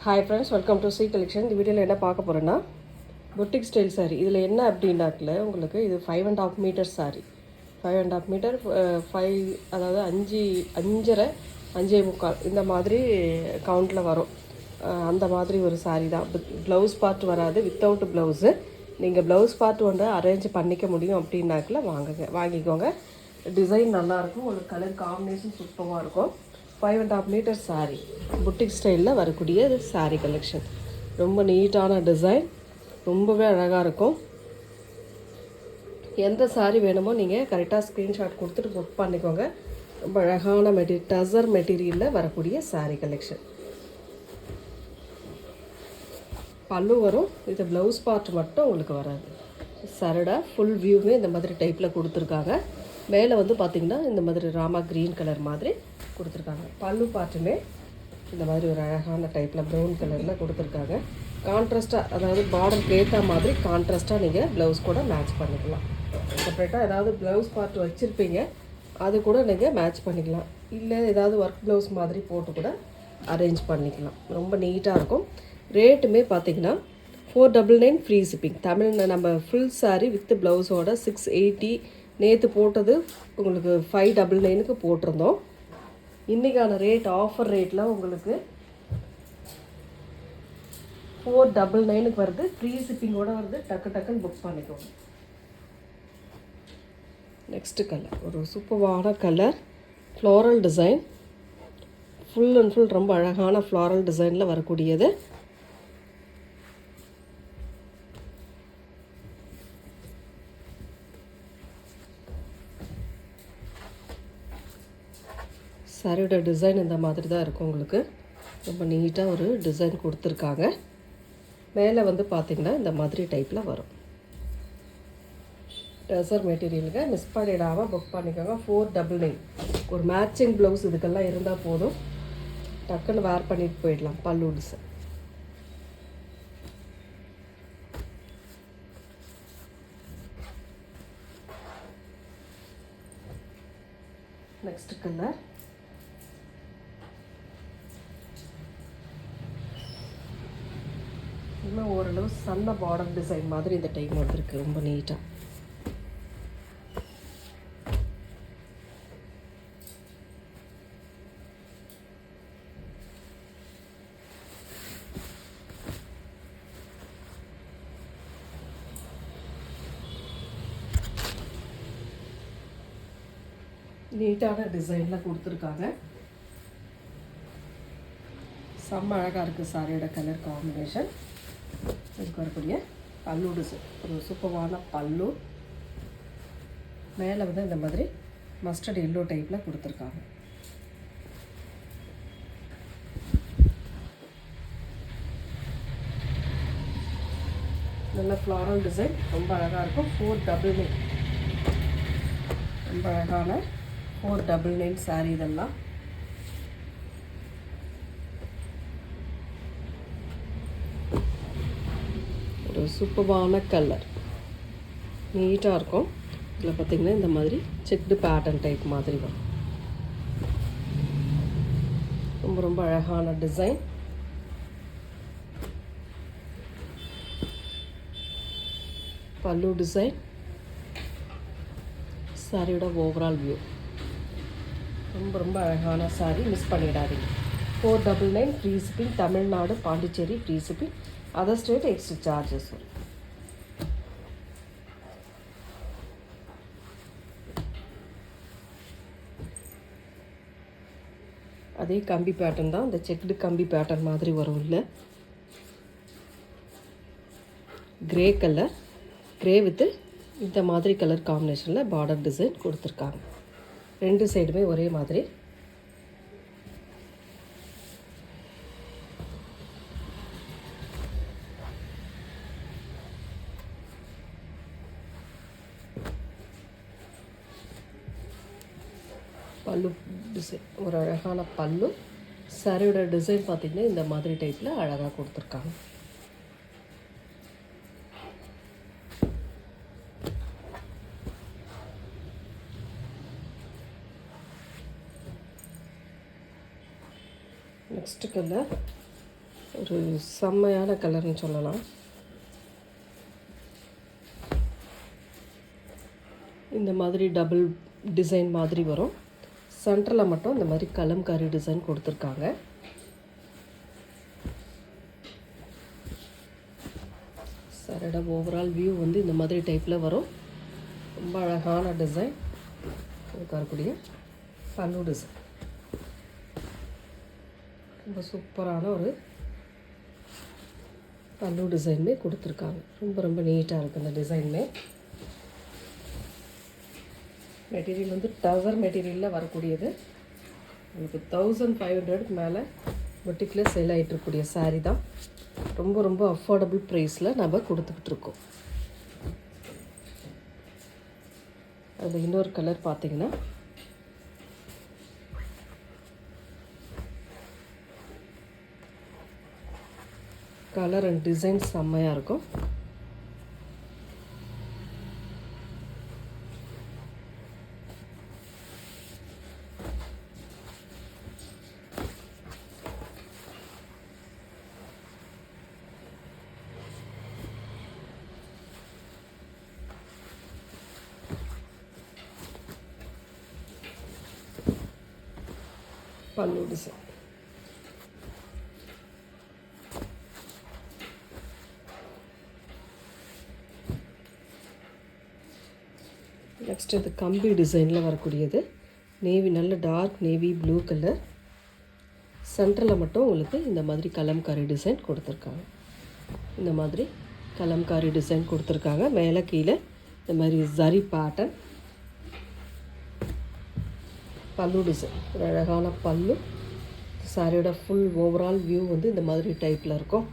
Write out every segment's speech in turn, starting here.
Hi friends, welcome to C collection. இந்த வீடியோவில் என்ன பார்க்க போகிறேன்னா, பொட்டிக் ஸ்டைல் சாரீ. இதில் என்ன அப்படின்னாக்கில் உங்களுக்கு இது 5.5 மீட்டர் சாரீ. 5.5 மீட்டர் 5, அதாவது 5.5 5.25 இந்த மாதிரி கவுண்டில் வரும். அந்த மாதிரி ஒரு சாரீ தான். ப்ளவுஸ் பார்ட் வராது, வித்தவுட் ப்ளவுஸு. நீங்கள் ப்ளவுஸ் பார்ட் வந்து அரேஞ்ச் பண்ணிக்க முடியும் அப்படின்னாக்கில் வாங்கிக்கோங்க. டிசைன் நல்லாயிருக்கும், உங்களுக்கு கலர் காம்பினேஷன் சூப்பராக இருக்கும். 5.5 மீட்டர் சாரீ, புட்டிக் ஸ்டைலில் வரக்கூடிய சாரீ கலெக்ஷன். ரொம்ப நீட்டான டிசைன், ரொம்பவே அழகாக இருக்கும். எந்த சாரீ வேணுமோ நீங்கள் கரெக்டாக ஸ்க்ரீன்ஷாட் கொடுத்துட்டு புக் பண்ணிக்கோங்க. ரொம்ப அழகான டசர் மெட்டீரியலில் வரக்கூடிய சாரீ கலெக்ஷன். பல்லு வரும், இது ப்ளவுஸ் பார்ட் மட்டும் உங்களுக்கு வராது. சரடாக ஃபுல் வியூவே இந்த மாதிரி டைப்பில் கொடுத்துருக்காங்க. மேலே வந்து பார்த்திங்கன்னா இந்த மாதிரி ராமா க்ரீன் கலர் மாதிரி கொடுத்துருக்காங்க. பல்லு பார்ட்டுமே இந்த மாதிரி ஒரு அழகான டைப்பில் ப்ரௌன் கலரில் கொடுத்துருக்காங்க. கான்ட்ராஸ்ட்டாக, அதாவது பார்டருக்கு ஏற்ற மாதிரி கான்ட்ராஸ்ட்டாக நீங்கள் ப்ளவுஸ் கூட மேட்ச் பண்ணிக்கலாம். செப்பரேட்டாக ஏதாவது ப்ளவுஸ் பார்ட் வச்சுருப்பீங்க, அது கூட நீங்கள் மேட்ச் பண்ணிக்கலாம். இல்லை ஏதாவது ஒர்க் ப்ளவுஸ் மாதிரி போட்டு கூட அரேஞ்ச் பண்ணிக்கலாம். ரொம்ப நீட்டாக இருக்கும். ரேட்டுமே பார்த்திங்கன்னா 499 ஃப்ரீ ஷிப்பிங். நம்ம ஃபுல் சாரீ வித் ப்ளவுஸோட 680. நேற்று போட்டது உங்களுக்கு 599க்கு போட்டிருந்தோம். இன்றைக்கான ரேட் ஆஃபர் ரேட்டில் உங்களுக்கு 499க்கு வருது. ஃப்ரீ ஷிப்பிங்கோடு வருது. டக்குன்னு புக் பண்ணிக்கோங்க. நெக்ஸ்ட்டு கலர் ஒரு சூப்பரான colour, floral design. Full and full ரொம்ப அழகான ஃப்ளாரல் டிசைனில் வரக்கூடியது. சாரியோட டிசைன் இந்த மாதிரி தான் இருக்கும். உங்களுக்கு ரொம்ப நீட்டாக ஒரு டிசைன் கொடுத்துருக்காங்க. மேலே வந்து பார்த்திங்கன்னா இந்த மாதிரி டைப்பில் வரும். டசர் மெட்டீரியலுங்க, மிஸ் பண்ணிடாமல் புக் பண்ணிக்கோங்க. 499. ஒரு மேட்சிங் ப்ளவுஸ் இதுக்கெல்லாம் இருந்தால் போதும், டக்குன்னு வேர் பண்ணிட்டு போயிடலாம். பல்லு டிசைன். நெக்ஸ்ட் கலர் இன்னும் ஓரளவு சன்ன பார்டர் டிசைன் மாதிரி இந்த டைம் வந்திருக்கு. ரொம்ப நீட்டாக நீட்டான டிசைனில் கொடுத்துருக்காங்க. செம்ம அழகாக இருக்குது சாரியோட கலர் காம்பினேஷன். இதுக்கு வரக்கூடிய பல்லு டிசைன் ஒரு சூப்பரான பல்லு. மேலே வந்து இந்த மாதிரி மஸ்டர்ட் எல்லோ டைப்பில் கொடுத்துருக்காங்க. நல்ல ஃப்ளாரல் டிசைன், ரொம்ப அழகாக இருக்கும். 499. ரொம்ப அழகான 499 சாரீ இதெல்லாம். ஒரு சூப்பரான கலர், நீட்டாக இருக்கும். இதில் பார்த்திங்கன்னா இந்த மாதிரி செக்டு பேட்டர்ன் டைப் மாதிரி வரும். ரொம்ப ரொம்ப அழகான டிசைன். பல்லு டிசைன், சாரியோட ஓவரால் வியூ. ரொம்ப ரொம்ப அழகான சாரீ, மிஸ் பண்ணிடாதீங்க. 499 free shipping. Tamil Nadu, Pondicherry free shipping. Other state extra charges வரும். அதே கம்பி பேட்டர்ன் தான், இந்த செக்டு கம்பி பேட்டர்ன் மாதிரி வரும். இல்லை கிரே கலர், கிரே வித்து இந்த மாதிரி கலர் காம்பினேஷனில் பார்டர் டிசைன் கொடுத்துருக்காங்க. ரெண்டு சைடுமே ஒரே மாதிரி. பல்லு டிசைன் ஒரு அழகான பல்லு. சாரியோட டிசைன் பார்த்திங்கன்னா இந்த மாதிரி டைப்பில் அழகாக கொடுத்துருக்காங்க. நெக்ஸ்ட் கலர் ஒரு செம்மையான கலர்னு சொல்லலாம். இந்த மாதிரி டபுள் டிசைன் மாதிரி வரும். சென்டரில் மட்டும் இந்த மாதிரி கலம்காரி டிசைன் கொடுத்துருக்காங்க. சரடா ஓவரால் வியூ வந்து இந்த மாதிரி டைப்பில் வரும். ரொம்ப அழகான டிசைன். வரக்கூடிய பல்லு டிசைன் ரொம்ப சூப்பரான ஒரு பல்லு டிசைனுமே கொடுத்துருக்காங்க. ரொம்ப ரொம்ப நீட்டாக இருக்குது இந்த டிசைனுமே. மெட்டீரியல் வந்து டசர் மெட்டீரியலில் வரக்கூடியது. உங்களுக்கு 1500 மேலே பொட்டிக்கில் சேல் ஆகிட்டுருக்கூடிய சாரீ தான். ரொம்ப ரொம்ப அஃபோர்டபுள் ப்ரைஸில் நம்ம கொடுத்துக்கிட்டு இருக்கோம். அது இன்னொரு கலர் பார்த்திங்கன்னா கலர் அண்ட் டிசைன் செம்மையாக இருக்கும். பல்லு டிசைன் நெக்ஸ்ட் இது கம்பி டிசைனில் வரக்கூடியது. நேவி நல்ல டார்க் நேவி ப்ளூ கலர். சென்டரில் மட்டும் உங்களுக்கு இந்த மாதிரி கலம்காரி டிசைன் கொடுத்துருக்காங்க. இந்த மாதிரி கலம்காரி டிசைன் கொடுத்துருக்காங்க. மேலே கீழே இந்த மாதிரி ஜரி பேட்டர்ன். பல்லு டிசைன் ஒரு அழகான பல்லு. சாரியோட ஃபுல் ஓவரால் வியூ வந்து இந்த மாதிரி டைப்பில் இருக்கும்.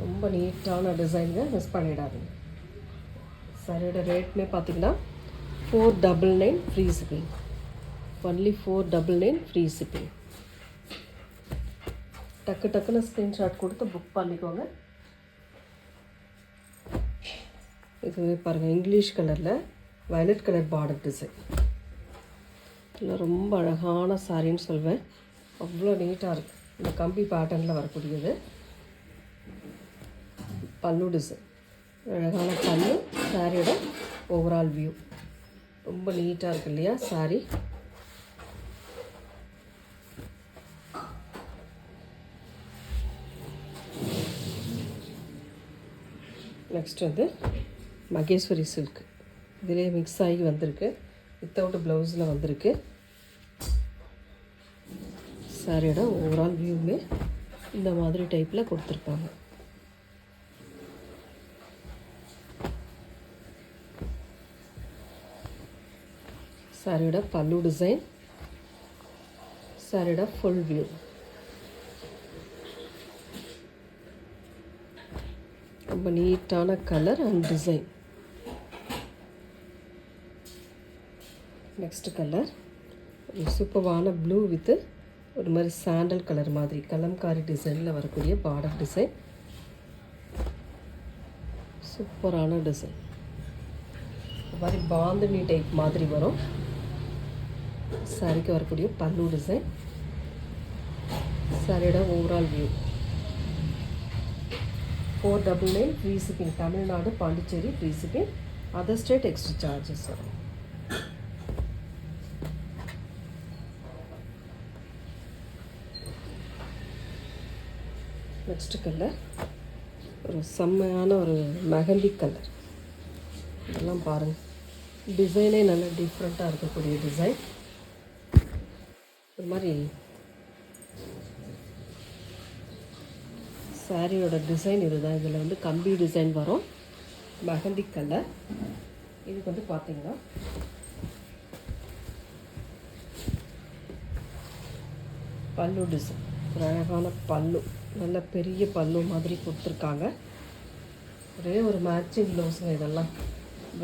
ரொம்ப நீட்டான டிசைனுங்க, மிஸ் பண்ணிடாதீங்க. சாரியோட ரேட்மே பார்த்திங்கன்னா 499 free shipping. Only 499 free shipping. டக்குன்னு ஸ்க்ரீன்ஷாட் கொடுத்து புக் பண்ணிக்கோங்க. இது பாருங்கள், இங்கிலீஷ் கலரில் வயலட் கலர் பார்டர் டிசைன். இல்லை ரொம்ப அழகான சாரின்னு சொல்வேன். அவ்வளோ நீட்டாக இருக்குது. இந்த கம்பி பேட்டர்னில் வரக்கூடியது பல்லு டிசைன். அழகான பல்லு. சாரியோட ஓவரால் வியூ ரொம்ப நீட்டாக இருக்குது இல்லையா சாரி. நெக்ஸ்ட் வந்து மகேஸ்வரி சில்க். இதிலே மிக்ஸ் ஆகி வந்திருக்கு. வித்தவுட் ப்ளவுஸில் வந்திருக்கு. சாரியோட ஓவரால் வியூவுமே இந்த மாதிரி டைப்பில் கொடுத்துருப்பாங்க. சாரியோட பல்லு டிசைன். சாரியோட ஃபுல் வியூ. ரொம்ப நீட்டான colour and design. Next colour சூப்பரான ப்ளூ வித்து ஒரு மாதிரி சாண்டல் கலர் மாதிரி கலம்காரி டிசைனில் வரக்கூடிய பார்டர் டிசைன். சூப்பரான டிசைன். ஒரு மாதிரி பாந்தினி டைப் மாதிரி வரும். சாரிக்கு வரக்கூடிய பல்லு டிசைன். சாரியோட overall view 499 free shipping. Tamil Nadu, Pondicherry free shipping. Other state extra charges வரும். நெக்ஸ்ட் கலர் ஒரு செம்மையான ஒரு மெஹந்தி கலர். இதெல்லாம் பாருங்கள், டிசைனே நல்லா டிஃப்ரெண்ட்டாக இருக்கக்கூடிய டிசைன். ஒரு மாதிரி சாரியோட டிசைன் இதுதான். இதில் வந்து கம்பி டிசைன் வரும். மெஹந்தி கலர். இதுக்கு வந்து பார்த்திங்கன்னா பல்லு டிசைன். ஒரு அழகான பல்லு, நல்ல பெரிய பல்லு மாதிரி கொடுத்துருக்காங்க. ஒரே ஒரு மேட்சிங் ப்ளவுஸுங்க. இதெல்லாம்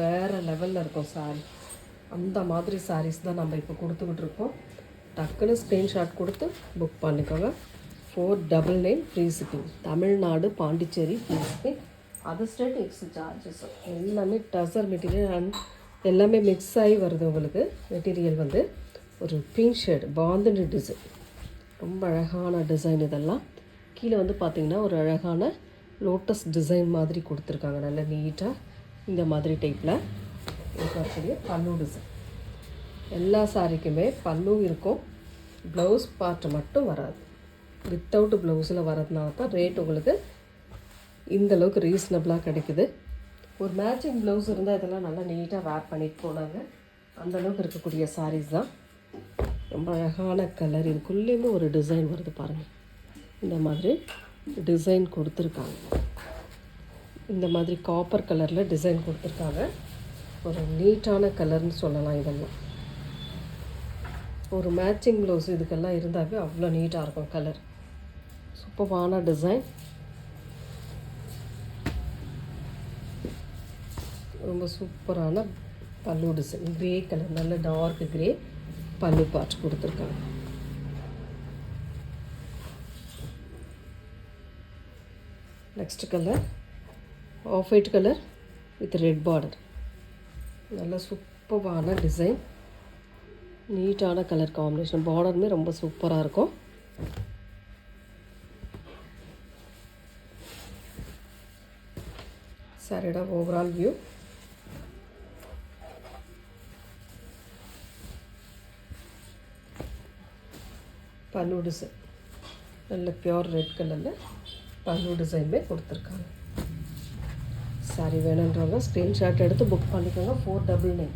வேறு லெவலில் இருக்கும் சாரி. அந்த மாதிரி சாரீஸ் தான் நம்ம இப்போ கொடுத்துக்கிட்டு இருக்கோம். டக்குன்னு ஸ்க்ரீன்ஷாட் கொடுத்து புக் பண்ணிக்கோங்க. 499 free shipping. Tamil Nadu, Pondicherry free shipping. Other state extra charges. எல்லாமே டசர் மெட்டீரியல் அண்ட் எல்லாமே மிக்ஸ் ஆகி வருது. உங்களுக்கு மெட்டீரியல் வந்து ஒரு பிங்க் ஷேட் பாந்தினி டிசைன். ரொம்ப அழகான டிசைன். இதெல்லாம் கீழே வந்து பார்த்திங்கன்னா ஒரு அழகான லோட்டஸ் டிசைன் மாதிரி கொடுத்துருக்காங்க. நல்ல நீட்டாக இந்த மாதிரி டைப்பில் இருக்கக்கூடிய பல்லு டிசைன். எல்லா சாரிக்குமே பல்லு இருக்கும், ப்ளவுஸ் பார்ட் மட்டும் வராது. வித்தவுட் ப்ளவுஸில் வரதுனால தான் ரேட் உங்களுக்கு இந்தளவுக்கு ரீசனபிளாக கிடைக்குது. ஒரு மேட்சிங் ப்ளவுஸ் இருந்தால் இதெல்லாம் நல்லா நீட்டாக வேர் பண்ணிட்டு போனாங்க. அந்தளவுக்கு இருக்கக்கூடிய சாரீஸ் தான். ரொம்ப அழகான கலர். இதுக்குள்ளேயுமே ஒரு டிசைன் வருது பாருங்கள். இந்த மாதிரி டிசைன் கொடுத்துருக்காங்க. இந்த மாதிரி காப்பர் கலரில் டிசைன் கொடுத்துருக்காங்க. ஒரு நீட்டான கலர்னு சொல்லலாம். இதெல்லாம் ஒரு மேட்சிங் ப்ளவுஸ் இதுக்கெல்லாம் இருந்தாவே அவ்வளோ நீட்டாக இருக்கும் கலர். சூப்பரான டிசைன். ரொம்ப சூப்பரான பல்லு டிசைன். க்ரே கலர், நல்ல டார்க் க்ரே பல்லு பார்ட் கொடுத்துருக்காங்க. Next colour off white colour with red border. நல்ல சூப்பரான டிசைன், நீட்டான கலர் காம்பினேஷன். பார்டருமே ரொம்ப சூப்பராக இருக்கும். சாரியோட ஓவரால் வியூ. பல்லு டிசைன் நல்ல பியோர் ரெட் கலரில் பல்லு டிசைனுமே கொடுத்துருக்காங்க. சாரி வேணுன்றவங்க ஸ்க்ரீன்ஷாட் எடுத்து புக் பண்ணிக்கோங்க. 499.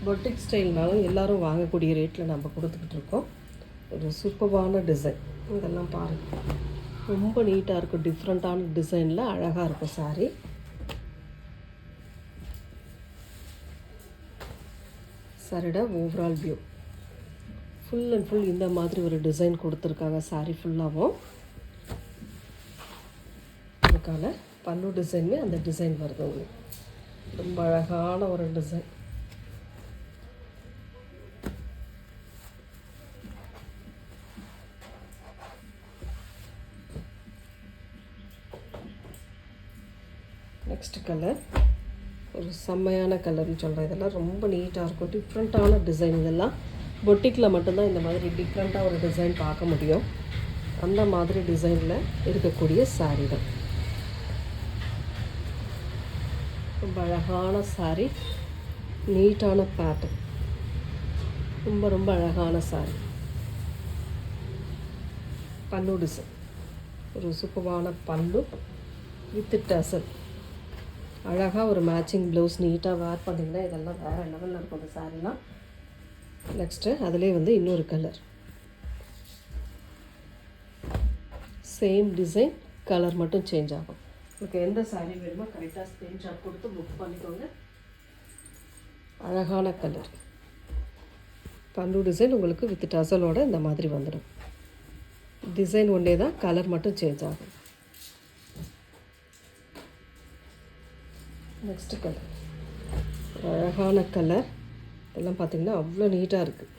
பொட்டிக் ஸ்டைல்னாலும் எல்லோரும் வாங்கக்கூடிய ரேட்டில் நம்ம கொடுத்துக்கிட்டு இருக்கோம். ஒரு சூப்பரான டிசைன். இதெல்லாம் பாருங்கள், ரொம்ப நீட்டாக இருக்கும். டிஃப்ரெண்ட்டான டிசைனில் அழகாக இருக்கும் சாரீ. சாரியோட overall view full and full இந்த மாதிரி ஒரு டிசைன் கொடுத்துருக்காங்க. சாரீ ஃபுல்லாகவும் அதுக்கான பல்லு டிசைனுமே அந்த டிசைன் வருது உங்களுக்கு. ரொம்ப அழகான ஒரு டிசைன். நெக்ஸ்ட் கலர் ஒரு செம்மையான கலர்னு சொல்கிறேன். இதெல்லாம் ரொம்ப நீட்டாக இருக்கும். டிஃப்ரெண்ட்டான டிசைன். இதெல்லாம் பொட்டிக்கில் மட்டும்தான் இந்த மாதிரி டிஃப்ரெண்ட்டாக ஒரு டிசைன் பார்க்க முடியும். அந்த மாதிரி டிசைனில் இருக்கக்கூடிய சாரீ தான். ரொம்ப அழகான சாரீ, நீட்டான பேட்டர்ன். ரொம்ப ரொம்ப அழகான சாரீ. பல்லு டிசைன் ஒரு சூப்பரான பல்லு வித் டசல். அழகாக ஒரு மேட்சிங் ப்ளவுஸ் நீட்டாக வேர் பண்ணிங்கன்னா இதெல்லாம் வேறு லெவலில் இருக்கும் இந்த சாரீலாம். நெக்ஸ்ட்டு அதிலே வந்து இன்னொரு கலர், சேம் டிசைன், கலர் மட்டும் சேஞ்ச் ஆகும். உங்களுக்கு எந்த சாரீ வேணுமோ கரெக்டாக ஸ்க்ரீன்ஷாட் கொடுத்து புக் பண்ணிக்கோங்க. அழகான கலர். பல்லு டிசைன் உங்களுக்கு வித் டசலோட இந்த மாதிரி வந்துடும். டிசைன் ஒன்றே தான், கலர் மட்டும் சேஞ்ச் ஆகும். நெக்ஸ்ட்டு கலர் ஒரு அழகான கலர். இதெல்லாம் பார்த்திங்கன்னா அவ்வளோ நீட்டாக இருக்குது.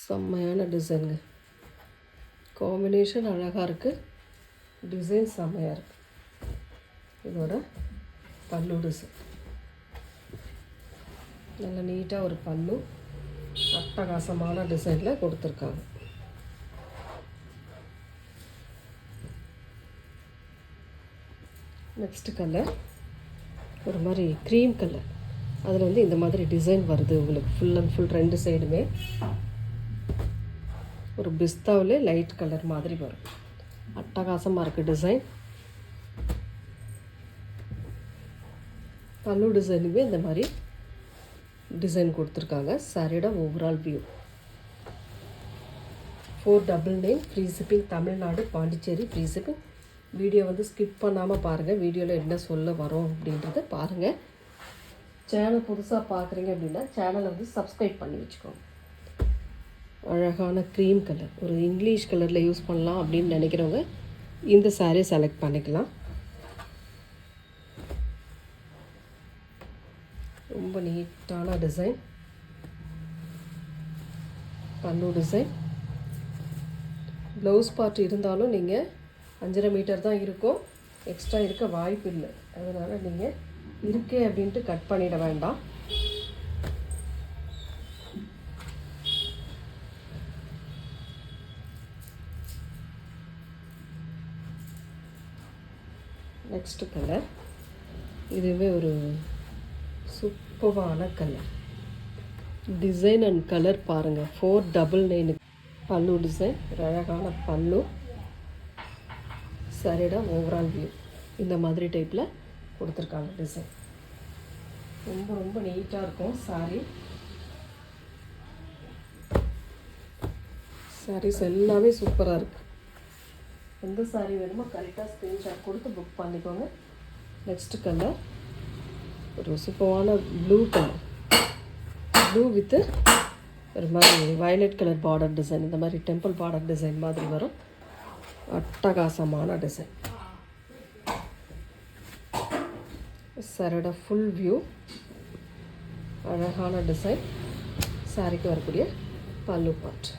செம்மையான டிசைனுங்க. காம்பினேஷன் அழகாக இருக்குது, டிசைன் செம்மையாக இருக்குது. இதோட பல்லு டிசைன் நல்ல நீட்டாக ஒரு பல்லு அட்டகாசமான டிசைனில் கொடுத்துருக்காங்க. நெக்ஸ்ட்டு கலர் ஒரு மாதிரி க்ரீம் கலர். அதில் வந்து இந்த மாதிரி டிசைன் வருது உங்களுக்கு. ஃபுல் அண்ட் ஃபுல் ரெண்டு சைடுமே ஒரு பிஸ்தாவிலே லைட் கலர் மாதிரி வரும். அட்டகாசமாக இருக்குது டிசைன். பல்லு டிசைனுமே இந்த மாதிரி டிசைன் கொடுத்துருக்காங்க. சாரியோட overall view. 499 free shipping. Tamil Nadu, Pondicherry free shipping. Video வந்து ஸ்கிப் பண்ணாமல் பாருங்கள். வீடியோவில் என்ன சொல்ல வரோம் அப்படின்றத பாருங்கள். சேனல் புதுசாக பார்க்குறீங்க அப்படின்னா சேனலை வந்து சப்ஸ்கிரைப் பண்ணி வச்சுக்கோங்க. அழகான க்ரீம் கலர், ஒரு இங்கிலீஷ் கலரில் யூஸ் பண்ணலாம் அப்படின்னு நினைக்கிறவங்க இந்த சாரீ செலக்ட் பண்ணிக்கலாம். ரொம்ப நீட்டான டிசைன். பல்லு டிசைன் ப்ளவுஸ் பார்ட் இருந்தாலும் நீங்கள் 5.5 மீட்டர் தான் இருக்கும், எக்ஸ்ட்ரா இருக்க வாய்ப்பு இல்லை. அதனால் நீங்கள் இருக்கே அப்படின்ட்டு கட் பண்ணிட வேண்டாம். நெக்ஸ்ட் கலர், இதுவே ஒரு சூப்பரான கலர். டிசைன் அண்ட் கலர் பாருங்கள். 499 பல்லு டிசைன், ஒரு அழகான பல்லு. சரிடா ஓவரால் வியூ இந்த மாதிரி டைப்பில் கொடுத்துருக்காங்க டிசைன். ரொம்ப ரொம்ப நீட்டாக இருக்கும் சாரீஸ் எல்லாமே சூப்பராக இருக்குது. எந்த சாரீ வேணுமோ கரெக்டாக ஸ்க்ரீன்ஷாட் கொடுத்து புக் பண்ணிக்கோங்க. நெக்ஸ்ட் கலர் ஒரு சூப்பரான ப்ளூ கலர், ப்ளூ வித்து ஒரு மாதிரி வயலட் கலர் பார்டர் டிசைன். இந்த மாதிரி டெம்பிள் பார்டர் டிசைன் மாதிரி வரும். அட்டகாசமான டிசைன். சாரோட ஃபுல் வியூ, அழகான டிசைன். சாரிக்கு வரக்கூடிய பல்லு பார்ட்.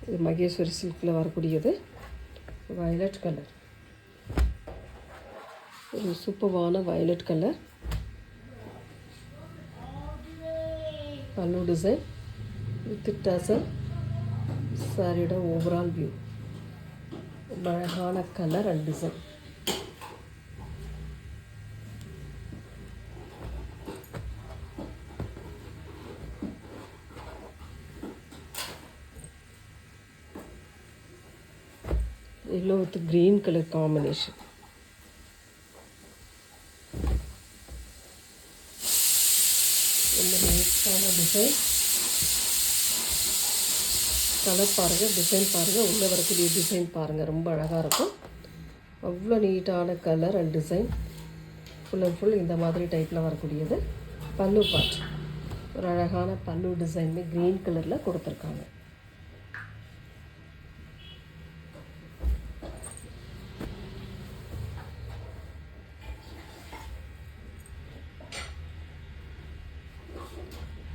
இது மகேஸ்வரி சில்கில் வரக்கூடியது, வயலட் கலர். ஒரு சூப்பரான வயலட் கலர் பல்லு டிசைன் வித் டசல். சாரியோட ஓவரால் வியூ, அழகான colour and design. yellow with green color combination. இந்த நீட்டான டிசைன். கலர் பாருங்கள், டிசைன் பாருங்கள், உள்ளே வரக்கூடிய டிசைன் பாருங்கள், ரொம்ப அழகாக இருக்கும். அவ்வளோ நீட்டான colour and design. Full and full இந்த மாதிரி டைப்பில் வரக்கூடியது. பல்லு பார்ட் ஒரு அழகான பல்லு டிசைன்மே க்ரீன் கலரில் கொடுத்துருக்காங்க.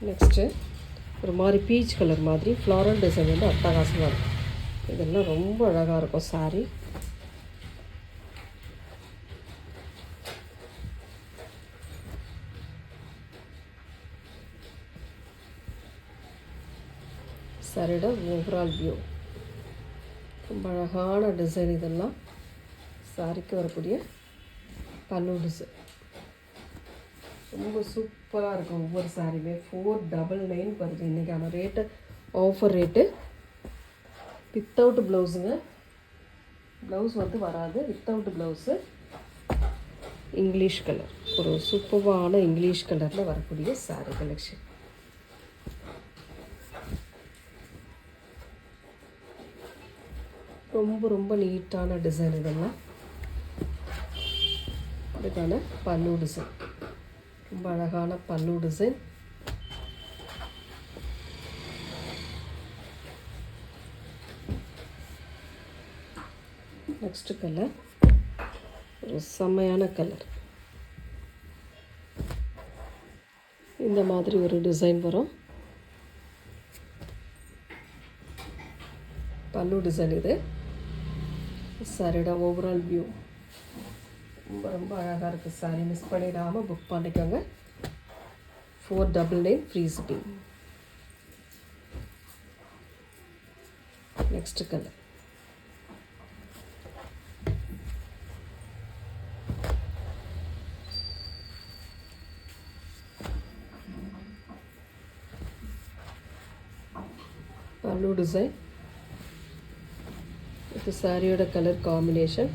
நெக்ஸ்ட்டு ஒரு மாதிரி பீச் கலர் மாதிரி ஃப்ளாரல் டிசைன் வந்து அட்டகாசமாக இருக்கும். இதெல்லாம் ரொம்ப அழகாக இருக்கும் சாரீ. சாரியோட ஓவரால் வியூ ரொம்ப அழகான டிசைன். இதெல்லாம் சாரிக்கு வரக்கூடிய பல்லு டிசைன் ரொம்ப சூப்பராக இருக்கும். ஒவ்வொரு சாரியுமே 499 வருது. இன்றைக்கான ரேட்டு ஆஃபர் ரேட்டு. வித்தவுட் ப்ளவுஸுங்க, ப்ளவுஸ் வந்து வராது. Without blouse. இங்கிலீஷ் கலர், ஒரு சூப்பரான இங்கிலீஷ் கலரில் வரக்கூடிய சாரி கலெக்ஷன். ரொம்ப ரொம்ப நீட்டான டிசைன். இதெல்லாம் இதுக்கான பல்லு டிசைன், ரொம்ப அழகான பல்லு டிசைன். நெக்ஸ்ட் கலர் ஒரு செம்மையான கலர். இந்த மாதிரி ஒரு டிசைன் வரும். பல்லு டிசைன் இது. சாரியோட ஓவரால் வியூ ரொம்ப ரொம்ப அழகாக இருக்குது. சாரி மிஸ் பண்ணிடாமல் புக் பண்ணிக்கோங்க. 499 ஃப்ரீ ஷிப்பிங். நெக்ஸ்ட் கலர் பல்லு டிசைன் இது சாரியோட கலர் காம்பினேஷன்.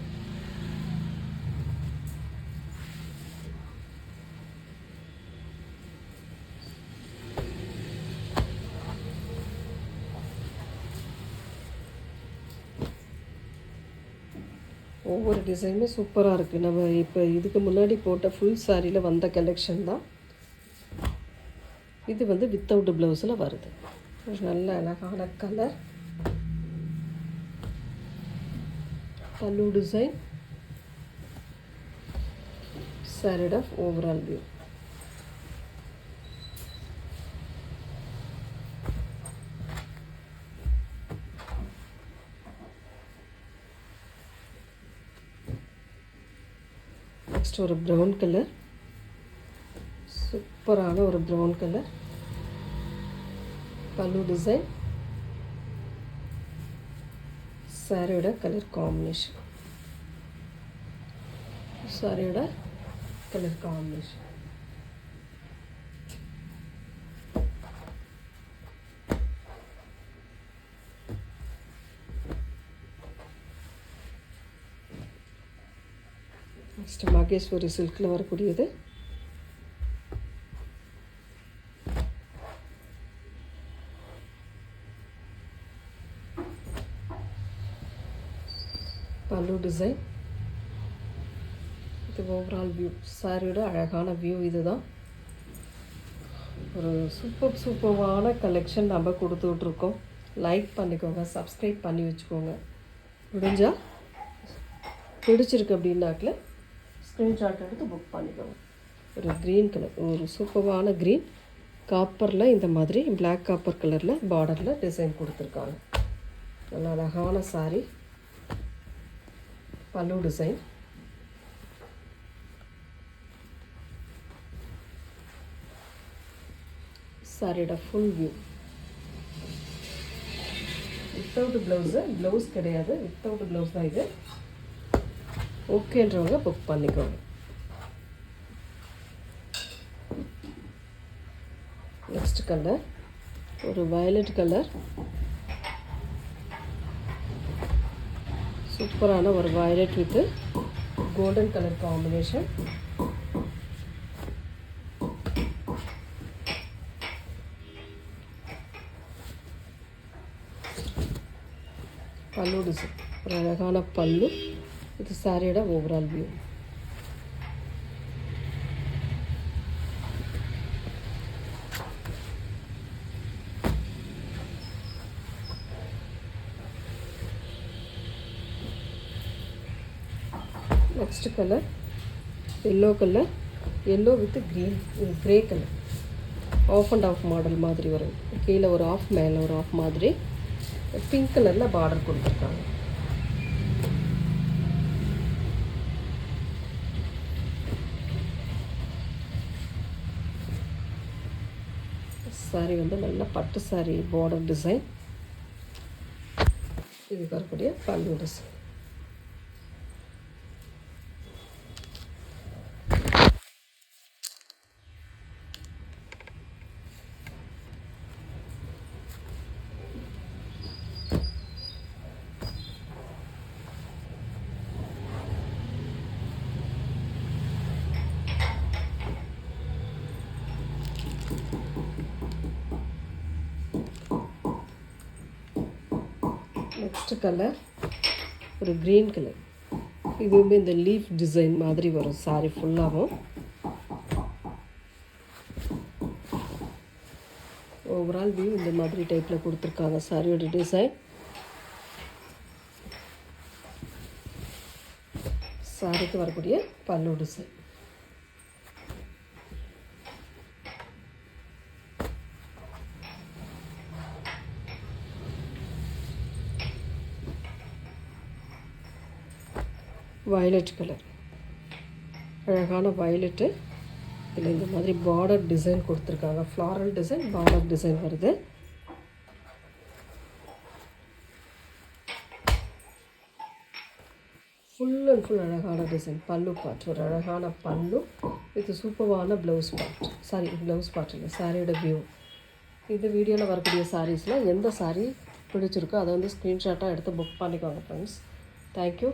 ஒவ்வொரு டிசைனுமே சூப்பராக இருக்குது. நம்ம இப்போ இதுக்கு முன்னாடி போட்ட ஃபுல் சாரியில் வந்த கலெக்ஷன் தான் இது. வந்து வித்தவுட் ப்ளவுஸில் வருது. ஒரு நல்ல அழகான colour. pallu design, saree of overall view. Next ஒரு brown color, சூப்பரான ஒரு brown color, pallu design, சாரியோட கலர் காம்பினேஷன். சாரியோட கலர் காம்பினேஷன். நெக்ஸ்ட் மகேஸ்வரி சில்கில் வரக்கூடியது. பல்லு டிசைன். இது ஓவரால் வியூ. சாரியோட அழகான வியூ இதுதான். ஒரு சூப்பர்வான கலெக்ஷன் நம்ம கொடுத்துட்ருக்கோம். லைக் பண்ணிக்கோங்க, சப்ஸ்கிரைப் பண்ணி வச்சுக்கோங்க. முடிஞ்சால் பிடிச்சிருக்கு அப்படின்னாக்கில் ஸ்க்ரீன்ஷாட் எடுத்து புக் பண்ணிக்கோங்க. ஒரு க்ரீன் கலர், ஒரு சூப்பர்வான க்ரீன் காப்பரில் இந்த மாதிரி பிளாக் காப்பர் கலரில் பார்டரில் டிசைன் கொடுத்துருக்காங்க. நல்ல அழகான சாரி. பல்லு டிசைன். சாரியோட full view. Without blouse, blouse கிடையாது, வித்தவுட் ப்ளவுஸ் தான் இது. ஓகேன்றவங்க புக் பண்ணிக்கோங்க. நெக்ஸ்ட் கலர் ஒரு வயலட் கலர். சூப்பரான ஒரு violet with golden colour combination. பல்லு டிசைன். ஒரு அழகான பல்லு. இது சாரியோட overall view. Next colour yellow colour. Yellow with green, grey colour. Half and half model மாதிரி வரும். கீழே ஒரு ஆஃப், மேலே ஒரு ஆஃப் மாதிரி பிங்க் கலரில் பார்டர் கொடுத்துருக்காங்க. சாரி வந்து நல்ல பட்டு சாரி பார்டர் டிசைன். இது வரக்கூடிய பல்லு டிசைன். நெக்ஸ்ட் கலர் ஒரு க்ரீன் கலர். இதுவுமே இந்த லீஃப் டிசைன் மாதிரி வரும் சாரி ஃபுல்லாகவும். ஓவரால் வியூ இந்த மாதிரி டைப்பில் கொடுத்துருக்காங்க சாரியோட டிசைன். சாரிக்கு வரக்கூடிய பல்லு டிசைன். வயலட் கலர், அழகான வயலட்டு. இதில் இந்த மாதிரி பார்டர் டிசைன் கொடுத்துருக்காங்க. ஃப்ளாரல் டிசைன், பார்டர் டிசைன் வருது. ஃபுல் அண்ட் ஃபுல் அழகான டிசைன். பல்லு பார்ட், ஒரு அழகான பல்லு. இது சூப்பரான ப்ளவுஸ் பார்ட். ப்ளவுஸ் பார்ட் இல்லை, சாரியோட வியூ. இந்த வீடியோவில் வரக்கூடிய சாரீஸில் எந்த சாரீ பிடிச்சிருக்கோ அதை வந்து ஸ்க்ரீன்ஷாட்டாக எடுத்து புக் பண்ணிக்கோங்க ஃப்ரெண்ட்ஸ். தேங்க்யூ.